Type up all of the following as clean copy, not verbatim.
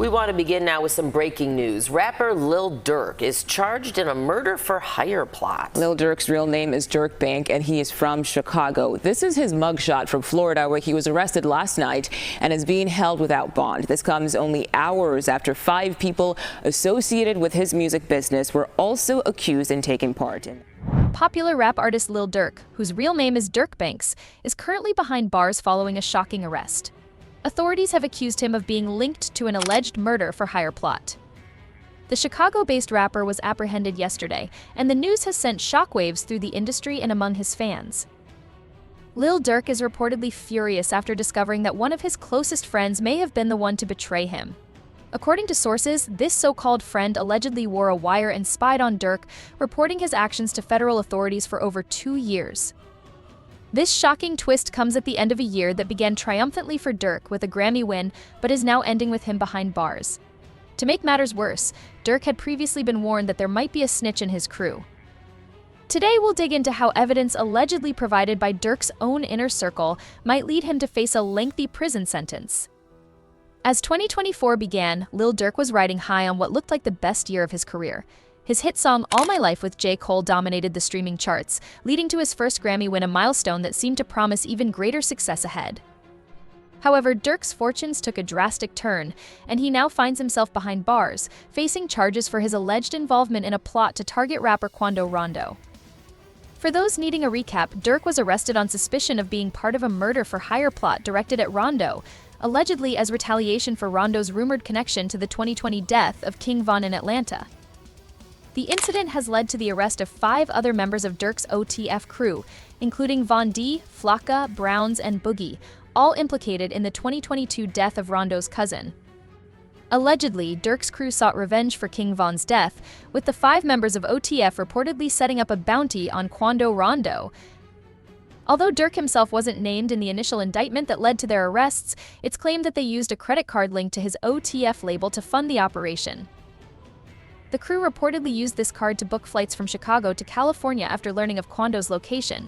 We want to begin now with some breaking news. Rapper Lil Durk is charged in a murder for hire plot. Lil Durk's real name is Durk Bank, and he is from Chicago. This is his mugshot from Florida, where he was arrested last night and is being held without bond. This comes only hours after 5 people associated with his music business were also accused and taking part in. Popular rap artist Lil Durk, whose real name is Durk Banks, is currently behind bars following a shocking arrest. Authorities have accused him of being linked to an alleged murder for hire plot. The Chicago-based rapper was apprehended yesterday, and the news has sent shockwaves through the industry and among his fans. Lil Durk is reportedly furious after discovering that one of his closest friends may have been the one to betray him. According to sources, this so-called friend allegedly wore a wire and spied on Durk, reporting his actions to federal authorities for over 2 years. This shocking twist comes at the end of a year that began triumphantly for Durk with a Grammy win, but is now ending with him behind bars. To make matters worse, Durk had previously been warned that there might be a snitch in his crew. Today we'll dig into how evidence allegedly provided by Durk's own inner circle might lead him to face a lengthy prison sentence. As 2024 began, Lil Durk was riding high on what looked like the best year of his career. His hit song All My Life with J. Cole dominated the streaming charts, leading to his first Grammy win, a milestone that seemed to promise even greater success ahead. However, Durk's fortunes took a drastic turn, and he now finds himself behind bars, facing charges for his alleged involvement in a plot to target rapper Quando Rondo. For those needing a recap, Durk was arrested on suspicion of being part of a murder for hire plot directed at Rondo, allegedly as retaliation for Rondo's rumored connection to the 2020 death of King Von in Atlanta. The incident has led to the arrest of 5 other members of Durk's OTF crew, including Von D, Flocka, Browns, and Boogie, all implicated in the 2022 death of Rondo's cousin. Allegedly, Durk's crew sought revenge for King Von's death, with the 5 members of OTF reportedly setting up a bounty on Quando Rondo. Although Durk himself wasn't named in the initial indictment that led to their arrests, it's claimed that they used a credit card linked to his OTF label to fund the operation. The crew reportedly used this card to book flights from Chicago to California after learning of Quando's location.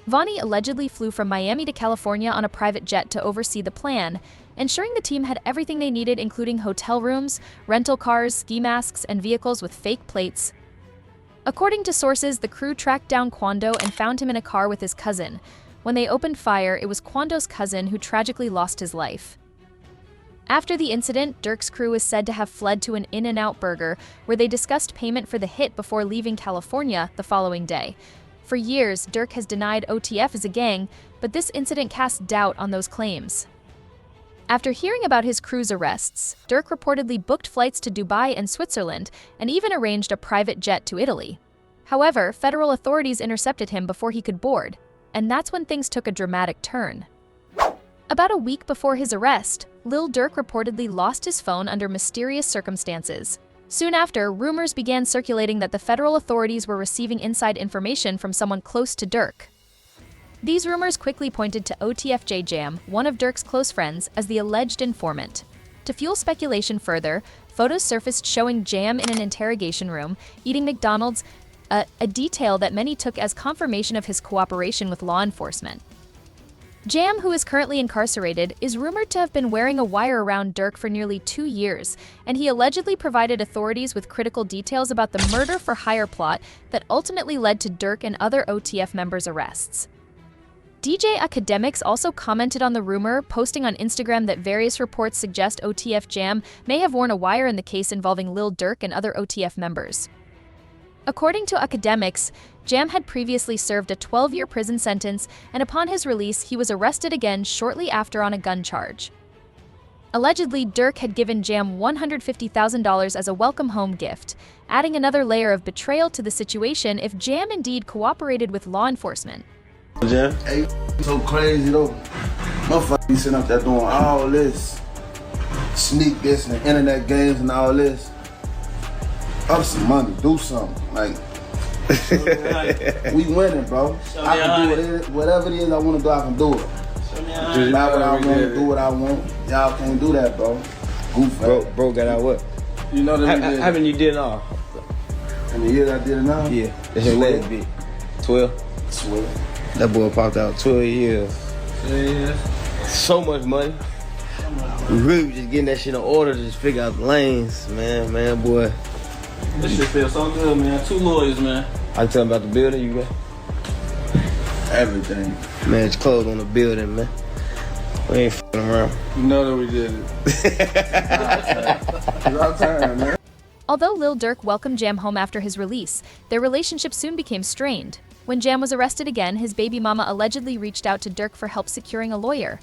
Vonnie allegedly flew from Miami to California on a private jet to oversee the plan, ensuring the team had everything they needed, including hotel rooms, rental cars, ski masks, and vehicles with fake plates. According to sources, the crew tracked down Quando and found him in a car with his cousin. When they opened fire, it was Quando's cousin who tragically lost his life. After the incident, Durk's crew is said to have fled to an In-N-Out Burger, where they discussed payment for the hit before leaving California the following day. For years, Durk has denied OTF as a gang, but this incident casts doubt on those claims. After hearing about his crew's arrests, Durk reportedly booked flights to Dubai and Switzerland, and even arranged a private jet to Italy. However, federal authorities intercepted him before he could board, and that's when things took a dramatic turn. About a week before his arrest, Lil Durk reportedly lost his phone under mysterious circumstances. Soon after, rumors began circulating that the federal authorities were receiving inside information from someone close to Durk. These rumors quickly pointed to OTF Jam, one of Durk's close friends, as the alleged informant. To fuel speculation further, photos surfaced showing Jam in an interrogation room, eating McDonald's, a detail that many took as confirmation of his cooperation with law enforcement. Jam, who is currently incarcerated, is rumored to have been wearing a wire around Durk for nearly 2 years, and he allegedly provided authorities with critical details about the murder for hire plot that ultimately led to Durk and other OTF members' arrests. DJ Academics also commented on the rumor, posting on Instagram that various reports suggest OTF Jam may have worn a wire in the case involving Lil Durk and other OTF members. According to Academics, Jam had previously served a 12-year prison sentence, and upon his release, he was arrested again shortly after on a gun charge. Allegedly, Durk had given Jam $150,000 as a welcome home gift, adding another layer of betrayal to the situation if Jam indeed cooperated with law enforcement. Jam? Hey, so crazy though. Motherfucker be sitting up there doing all this, sneak this and internet games and all this. Up some money, do something. Like, we winning, bro. I can do it. Whatever it is I want to do, I can do it. Just buy what I want, do what I want. Y'all can't do that, bro. Goof, bro got out what? You know that How many you did it all? In the years I did it now? Yeah. That's your last bit. 12? 12. That boy popped out 12 years. Yeah. So much money. We really was just getting that shit in order to just figure out the lanes, man, boy. This shit feels so good, man. 2 lawyers, man. I tell them about the building you got? Everything. Man, it's closed on the building, man. We ain't f***ing around. You know that we did it. It's our time, man. Although Lil Durk welcomed Jam home after his release, their relationship soon became strained. When Jam was arrested again, his baby mama allegedly reached out to Durk for help securing a lawyer.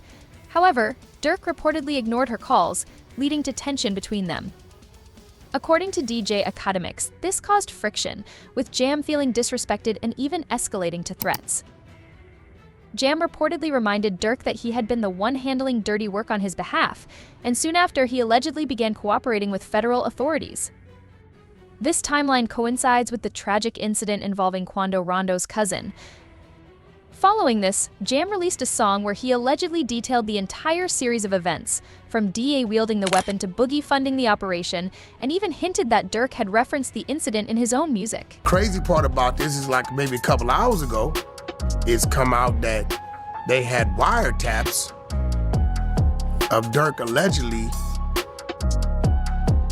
However, Durk reportedly ignored her calls, leading to tension between them. According to DJ Academics, this caused friction, with Jam feeling disrespected and even escalating to threats. Jam reportedly reminded Durk that he had been the one handling dirty work on his behalf, and soon after he allegedly began cooperating with federal authorities. This timeline coincides with the tragic incident involving Quando Rondo's cousin. Following this, Jam released a song where he allegedly detailed the entire series of events, from DA wielding the weapon to Boogie funding the operation, and even hinted that Durk had referenced the incident in his own music. Crazy part about this is like maybe a couple hours ago, it's come out that they had wiretaps of Durk allegedly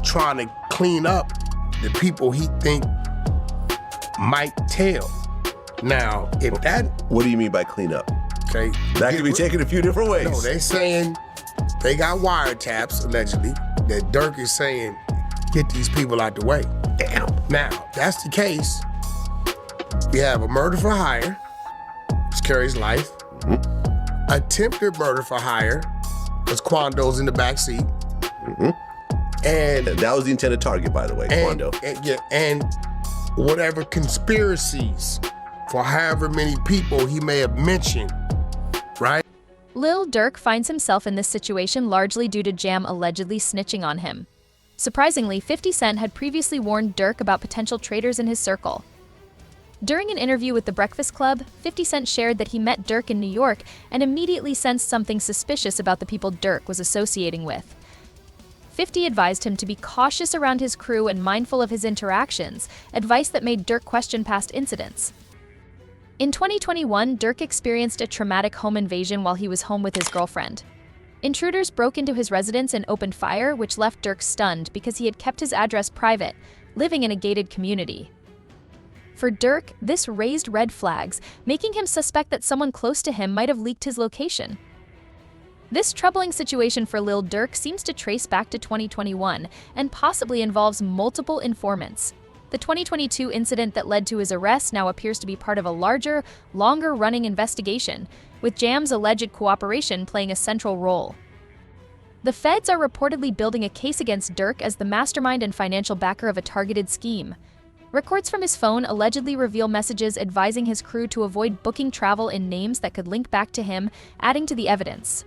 trying to clean up the people he think might tell. Now, if that... What do you mean by clean up? Okay. That could be taken a few different ways. No, they saying they got wiretaps, allegedly, that Durk is saying, get these people out the way. Damn. Now, if that's the case, we have a murder for hire, which carries life. Mm-hmm. Attempted murder for hire, because Quando's in the backseat. Mm-hmm. And that was the intended target, by the way, Quando. And whatever conspiracies for however many people he may have mentioned, right? Lil Durk finds himself in this situation largely due to Jam allegedly snitching on him. Surprisingly, 50 Cent had previously warned Durk about potential traitors in his circle. During an interview with The Breakfast Club, 50 Cent shared that he met Durk in New York and immediately sensed something suspicious about the people Durk was associating with. 50 advised him to be cautious around his crew and mindful of his interactions, advice that made Durk question past incidents. In 2021, Durk experienced a traumatic home invasion while he was home with his girlfriend. Intruders broke into his residence and opened fire, which left Durk stunned because he had kept his address private, living in a gated community. For Durk, this raised red flags, making him suspect that someone close to him might have leaked his location. This troubling situation for Lil Durk seems to trace back to 2021 and possibly involves multiple informants. The 2022 incident that led to his arrest now appears to be part of a larger, longer-running investigation, with Jam's alleged cooperation playing a central role. The feds are reportedly building a case against Durk as the mastermind and financial backer of a targeted scheme. Records from his phone allegedly reveal messages advising his crew to avoid booking travel in names that could link back to him, adding to the evidence.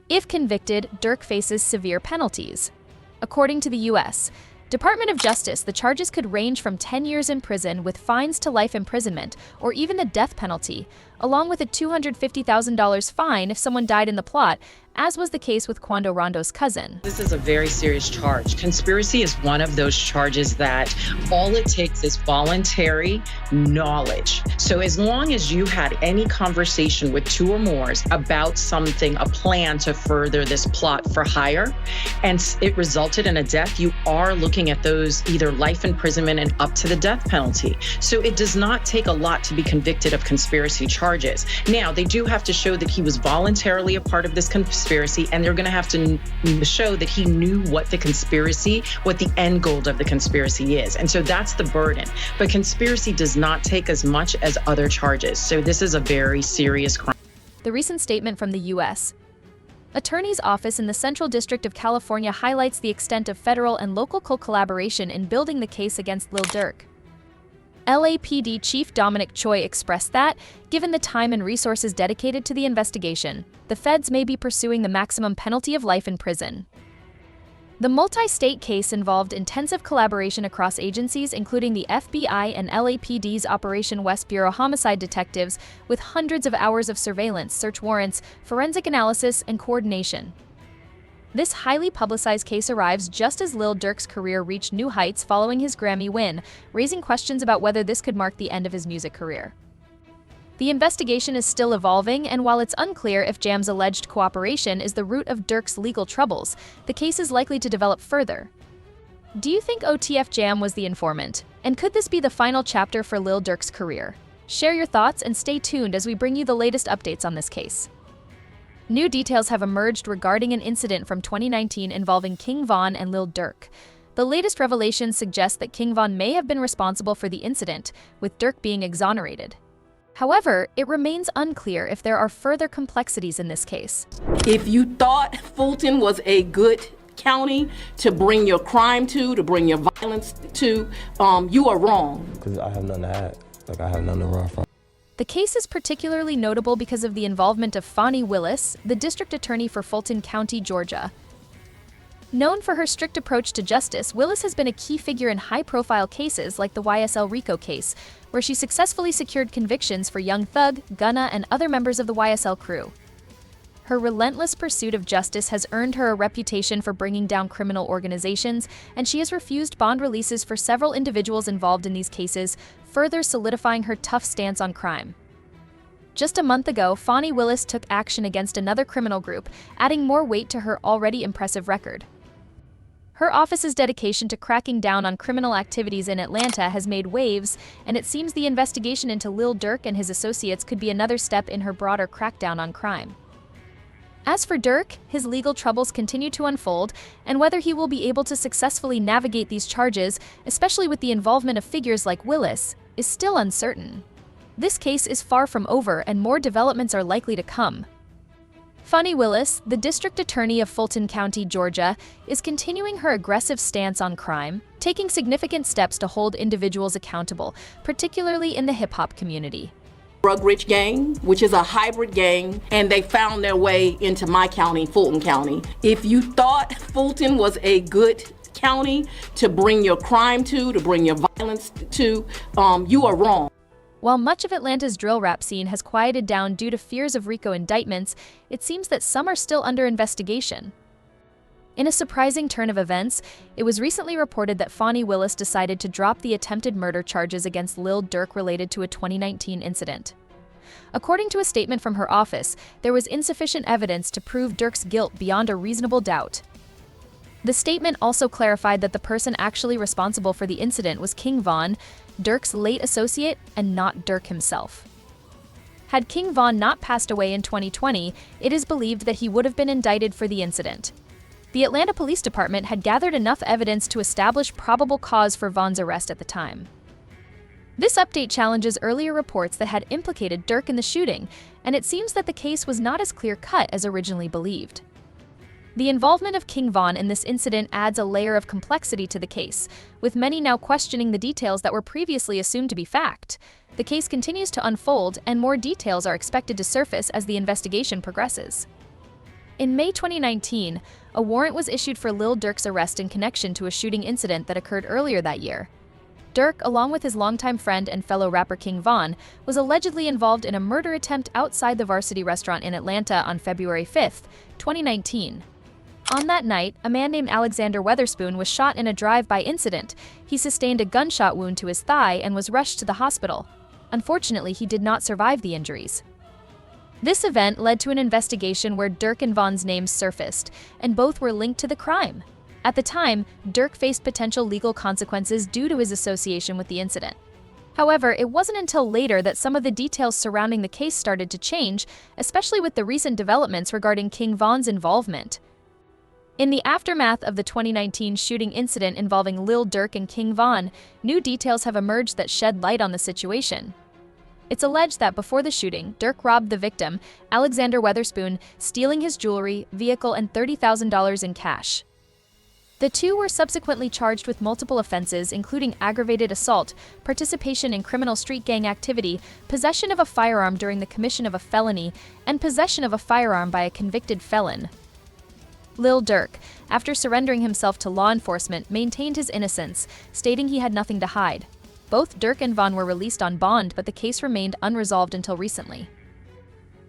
If convicted, Durk faces severe penalties. According to the U.S. Department of Justice, the charges could range from 10 years in prison with fines to life imprisonment or even the death penalty, along with a $250,000 fine if someone died in the plot, as was the case with Quando Rondo's cousin. This is a very serious charge. Conspiracy is one of those charges that all it takes is voluntary knowledge. So as long as you had any conversation with 2 or more about something, a plan to further this plot for hire, and it resulted in a death, you are looking at those either life imprisonment and up to the death penalty. So it does not take a lot to be convicted of conspiracy charges. Now, they do have to show that he was voluntarily a part of this conspiracy, and they're going to have to show that he knew what the end goal of the conspiracy is. And so that's the burden. But conspiracy does not take as much as other charges. So this is a very serious crime. The recent statement from the U.S. Attorney's Office in the Central District of California highlights the extent of federal and local collaboration in building the case against Lil Durk. LAPD Chief Dominic Choi expressed that, given the time and resources dedicated to the investigation, the feds may be pursuing the maximum penalty of life in prison. The multi-state case involved intensive collaboration across agencies, including the FBI and LAPD's Operation West Bureau homicide detectives, with hundreds of hours of surveillance, search warrants, forensic analysis, and coordination. This highly publicized case arrives just as Lil Durk's career reached new heights following his Grammy win, raising questions about whether this could mark the end of his music career. The investigation is still evolving, and while it's unclear if Jam's alleged cooperation is the root of Durk's legal troubles, the case is likely to develop further. Do you think OTF Jam was the informant? And could this be the final chapter for Lil Durk's career? Share your thoughts and stay tuned as we bring you the latest updates on this case. New details have emerged regarding an incident from 2019 involving King Von and Lil Durk. The latest revelations suggest that King Von may have been responsible for the incident, with Durk being exonerated. However, it remains unclear if there are further complexities in this case. If you thought Fulton was a good county to bring your crime to bring your violence to, you are wrong. Because I have nothing to hide. Like, I have nothing to run from. The case is particularly notable because of the involvement of Fani Willis, the district attorney for Fulton County, Georgia. Known for her strict approach to justice, Willis has been a key figure in high-profile cases like the YSL RICO case, where she successfully secured convictions for Young Thug, Gunna, and other members of the YSL crew. Her relentless pursuit of justice has earned her a reputation for bringing down criminal organizations, and she has refused bond releases for several individuals involved in these cases, further solidifying her tough stance on crime. Just a month ago, Fani Willis took action against another criminal group, adding more weight to her already impressive record. Her office's dedication to cracking down on criminal activities in Atlanta has made waves, and it seems the investigation into Lil Durk and his associates could be another step in her broader crackdown on crime. As for Durk, his legal troubles continue to unfold, and whether he will be able to successfully navigate these charges, especially with the involvement of figures like Willis, is still uncertain. This case is far from over, and more developments are likely to come. Fani Willis, the district attorney of Fulton County, Georgia, is continuing her aggressive stance on crime, taking significant steps to hold individuals accountable, particularly in the hip-hop community. Drug Rich Gang, which is a hybrid gang, and they found their way into my county, Fulton County. If you thought Fulton was a good county to bring your crime to bring your violence to, you are wrong. While much of Atlanta's drill rap scene has quieted down due to fears of RICO indictments, it seems that some are still under investigation. In a surprising turn of events, it was recently reported that Fani Willis decided to drop the attempted murder charges against Lil Durk related to a 2019 incident. According to a statement from her office, there was insufficient evidence to prove Durk's guilt beyond a reasonable doubt. The statement also clarified that the person actually responsible for the incident was King Von, Durk's late associate, and not Durk himself. Had King Von not passed away in 2020, it is believed that he would have been indicted for the incident. The Atlanta Police Department had gathered enough evidence to establish probable cause for Von's arrest at the time. This update challenges earlier reports that had implicated Durk in the shooting, and it seems that the case was not as clear-cut as originally believed. The involvement of King Von in this incident adds a layer of complexity to the case, with many now questioning the details that were previously assumed to be fact. The case continues to unfold, and more details are expected to surface as the investigation progresses. In May 2019, a warrant was issued for Lil Durk's arrest in connection to a shooting incident that occurred earlier that year. Durk, along with his longtime friend and fellow rapper King Von, was allegedly involved in a murder attempt outside the Varsity restaurant in Atlanta on February 5, 2019. On that night, a man named Alexander Weatherspoon was shot in a drive-by incident. He sustained a gunshot wound to his thigh and was rushed to the hospital. Unfortunately, he did not survive the injuries. This event led to an investigation where Durk and Von's names surfaced, and both were linked to the crime. At the time, Durk faced potential legal consequences due to his association with the incident. However, it wasn't until later that some of the details surrounding the case started to change, especially with the recent developments regarding King Von's involvement. In the aftermath of the 2019 shooting incident involving Lil Durk and King Von, new details have emerged that shed light on the situation. It's alleged that before the shooting, Durk robbed the victim, Alexander Weatherspoon, stealing his jewelry, vehicle, and $30,000 in cash. The two were subsequently charged with multiple offenses, including aggravated assault, participation in criminal street gang activity, possession of a firearm during the commission of a felony, and possession of a firearm by a convicted felon. Lil Durk, after surrendering himself to law enforcement, maintained his innocence, stating he had nothing to hide. Both Durk and Von were released on bond, but the case remained unresolved until recently.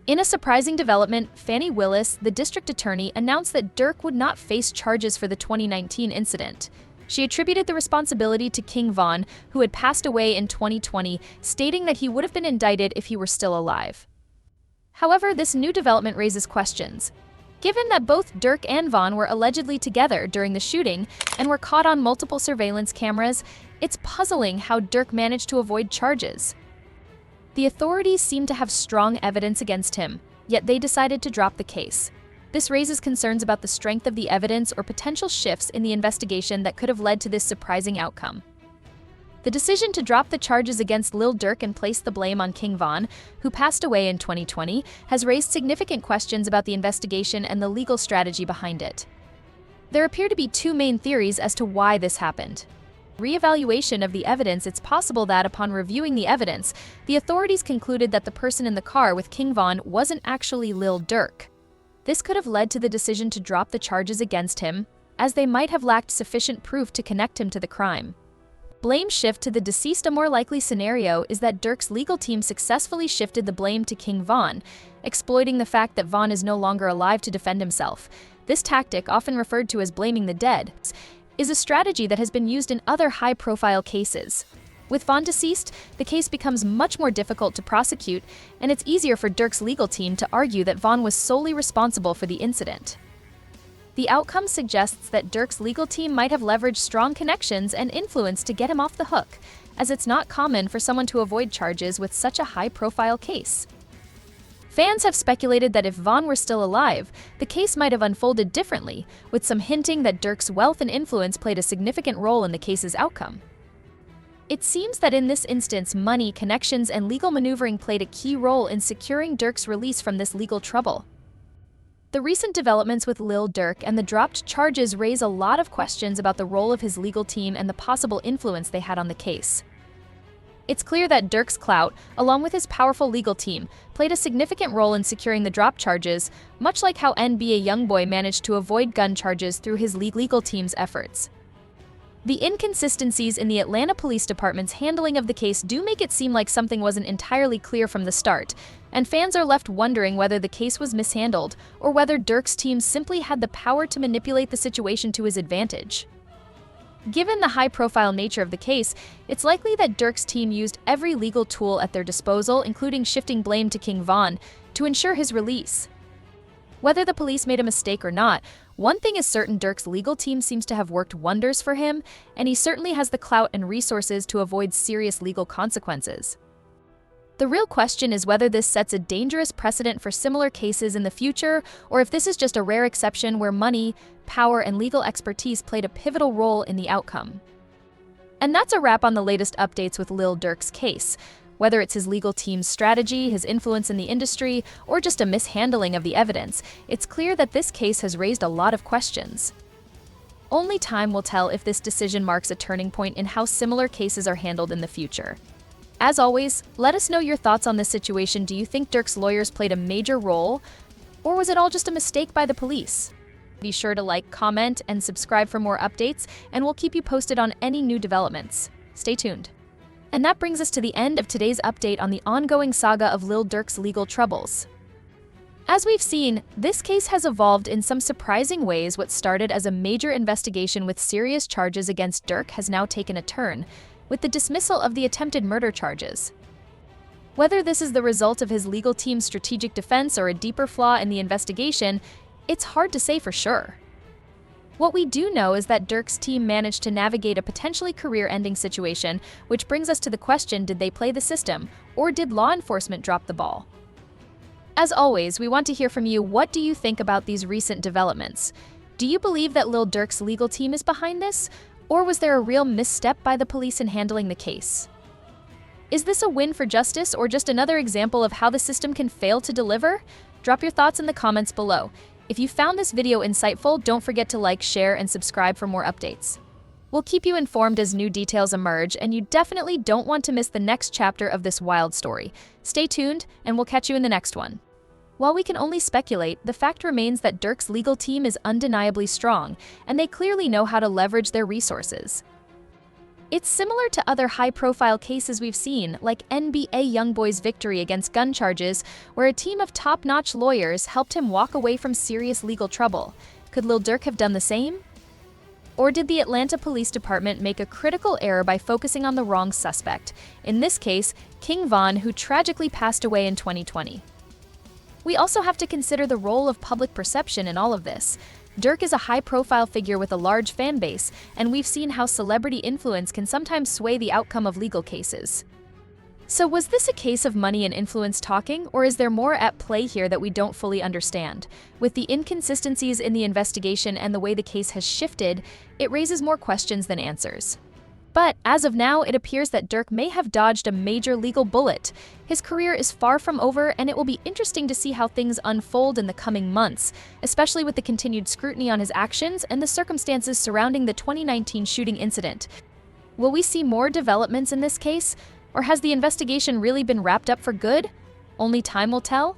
In a surprising development, Fani Willis, the district attorney, announced that Durk would not face charges for the 2019 incident. She attributed the responsibility to King Von, who had passed away in 2020, stating that he would have been indicted if he were still alive. However, this new development raises questions. Given that both Durk and Von were allegedly together during the shooting and were caught on multiple surveillance cameras, it's puzzling how Durk managed to avoid charges. The authorities seem to have strong evidence against him, yet they decided to drop the case. This raises concerns about the strength of the evidence or potential shifts in the investigation that could have led to this surprising outcome. The decision to drop the charges against Lil Durk and place the blame on King Von, who passed away in 2020, has raised significant questions about the investigation and the legal strategy behind it. There appear to be two main theories as to why this happened. Re-evaluation of the evidence. It's possible that upon reviewing the evidence, the authorities concluded that the person in the car with King Von wasn't actually Lil Durk. This could have led to the decision to drop the charges against him, as they might have lacked sufficient proof to connect him to the crime. Blame shift to the deceased. A more likely scenario is that Durk's legal team successfully shifted the blame to King Von, exploiting the fact that Von is no longer alive to defend himself. This tactic, often referred to as blaming the dead, is a strategy that has been used in other high-profile cases. With Von deceased, the case becomes much more difficult to prosecute, and it's easier for Durk's legal team to argue that Von was solely responsible for the incident. The outcome suggests that Durk's legal team might have leveraged strong connections and influence to get him off the hook, as it's not common for someone to avoid charges with such a high-profile case. Fans have speculated that if Von were still alive, the case might have unfolded differently, with some hinting that Durk's wealth and influence played a significant role in the case's outcome. It seems that in this instance, money, connections, and legal maneuvering played a key role in securing Durk's release from this legal trouble. The recent developments with Lil Durk and the dropped charges raise a lot of questions about the role of his legal team and the possible influence they had on the case. It's clear that Durk's clout, along with his powerful legal team, played a significant role in securing the drop charges, much like how NBA YoungBoy managed to avoid gun charges through his legal team's efforts. The inconsistencies in the Atlanta Police Department's handling of the case do make it seem like something wasn't entirely clear from the start, and fans are left wondering whether the case was mishandled or whether Durk's team simply had the power to manipulate the situation to his advantage. Given the high-profile nature of the case, it's likely that Durk's team used every legal tool at their disposal, including shifting blame to King Von, to ensure his release. Whether the police made a mistake or not, one thing is certain: Durk's legal team seems to have worked wonders for him, and he certainly has the clout and resources to avoid serious legal consequences. The real question is whether this sets a dangerous precedent for similar cases in the future, or if this is just a rare exception where money, power, and legal expertise played a pivotal role in the outcome. And that's a wrap on the latest updates with Lil Durk's case. Whether it's his legal team's strategy, his influence in the industry, or just a mishandling of the evidence, it's clear that this case has raised a lot of questions. Only time will tell if this decision marks a turning point in how similar cases are handled in the future. As always, let us know your thoughts on this situation. Do you think Durk's lawyers played a major role, or was it all just a mistake by the police? Be sure to like, comment, and subscribe for more updates, and we'll keep you posted on any new developments. Stay tuned. And that brings us to the end of today's update on the ongoing saga of Lil Durk's legal troubles. As we've seen, this case has evolved in some surprising ways. What started as a major investigation with serious charges against Durk has now taken a turn, with the dismissal of the attempted murder charges. Whether this is the result of his legal team's strategic defense or a deeper flaw in the investigation, it's hard to say for sure. What we do know is that Durk's team managed to navigate a potentially career-ending situation, which brings us to the question: did they play the system, or did law enforcement drop the ball? As always, we want to hear from you. What do you think about these recent developments? Do you believe that Lil Durk's legal team is behind this, or was there a real misstep by the police in handling the case? Is this a win for justice, or just another example of how the system can fail to deliver? Drop your thoughts in the comments below. If you found this video insightful, don't forget to like, share, and subscribe for more updates. We'll keep you informed as new details emerge, and you definitely don't want to miss the next chapter of this wild story. Stay tuned, and we'll catch you in the next one. While we can only speculate, the fact remains that Durk's legal team is undeniably strong, and they clearly know how to leverage their resources. It's similar to other high-profile cases we've seen, like NBA YoungBoy's victory against gun charges, where a team of top-notch lawyers helped him walk away from serious legal trouble. Could Lil Durk have done the same? Or did the Atlanta Police Department make a critical error by focusing on the wrong suspect? In this case, King Von, who tragically passed away in 2020. We also have to consider the role of public perception in all of this. Durk is a high-profile figure with a large fan base, and we've seen how celebrity influence can sometimes sway the outcome of legal cases. So was this a case of money and influence talking, or is there more at play here that we don't fully understand? With the inconsistencies in the investigation and the way the case has shifted, it raises more questions than answers. But as of now, it appears that Durk may have dodged a major legal bullet. His career is far from over, and it will be interesting to see how things unfold in the coming months, especially with the continued scrutiny on his actions and the circumstances surrounding the 2019 shooting incident. Will we see more developments in this case? Or has the investigation really been wrapped up for good? Only time will tell.